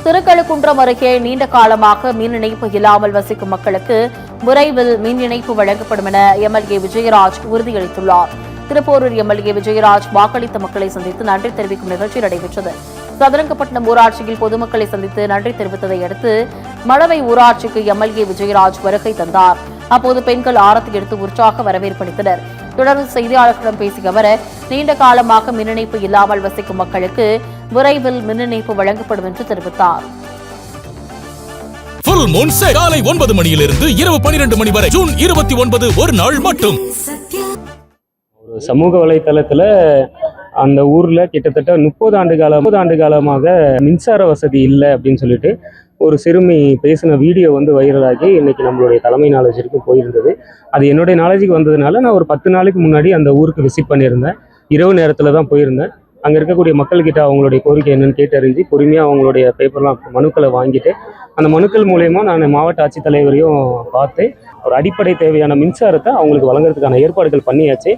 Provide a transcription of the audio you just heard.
திருக்கழுக்குன்றம் அருகே நீண்ட காலமாக மின் இணைப்பு இல்லாமல் வசிக்கும் மக்களுக்கு விரைவில் மின் இணைப்பு வழங்கப்படும் என எம்எல்ஏ விஜயராஜ் உறுதியளித்துள்ளார். திருப்போரூர் எம்எல்ஏ விஜயராஜ் வாக்களித்த மக்களை சந்தித்து நன்றி தெரிவிக்கும் நிகழ்ச்சி நடைபெற்றது. சதுரங்கப்பட்டினம் ஊராட்சியில் பொதுமக்களை சந்தித்து நன்றி தெரிவித்ததை அடுத்து மழவை ஊராட்சிக்கு எம்எல்ஏ விஜயராஜ் வருகை தந்தார். அப்போது பெண்கள் ஆரத்தி எடுத்து உற்சாக வரவேற்பளித்தனர். தொடர்ந்து செய்தியாளர்களிடம் பேசிய அவர், நீண்ட காலமாக மின் இணைப்பு இல்லாமல் வசிக்கும் மக்களுக்கு விரைவில் மின் இணைப்பு வழங்கப்படும் என்று தெரிவித்தார். ஃபுல் மூன் சேல் காலை 9 மணியிலிருந்து இரவு 12 மணி வரை ஜூன் 29 ஒரு நாள் மட்டும். ஒரு சமூக வலைத்தளத்துல அந்த ஊர்ல கிட்டத்தட்ட 30 ஆண்டு காலமாக மின்சார வசதி இல்லை அப்படின்னு சொல்லிட்டு ஒரு சிறுமி பேசின வீடியோ வைரலாகி இன்னைக்கு நம்மளுடைய தலைமை நாலேஜுக்கு போயிருந்தது. அது என்னுடைய நாலேஜுக்கு வந்ததுனால நான் ஒரு 10 நாளைக்கு முன்னாடி அந்த ஊருக்கு விசிட் பண்ணியிருந்தேன். இரவு நேரத்தில் தான் போயிருந்தேன். அங்கே இருக்கக்கூடிய மக்கள்கிட்ட அவங்களுடைய கோரிக்கை என்னன்னு கேட்டறிஞ்சு பொறுமையாக அவங்களுடைய பேப்பர்லாம் மனுக்களை வாங்கிட்டு அந்த மனுக்கள் மூலயமா நான் மாவட்ட ஆட்சித்தலைவரையும் பார்த்து ஒரு அடிப்படை தேவையான மின்சாரத்தை அவங்களுக்கு வழங்குறதுக்கான ஏற்பாடுகள் பண்ணியாச்சு.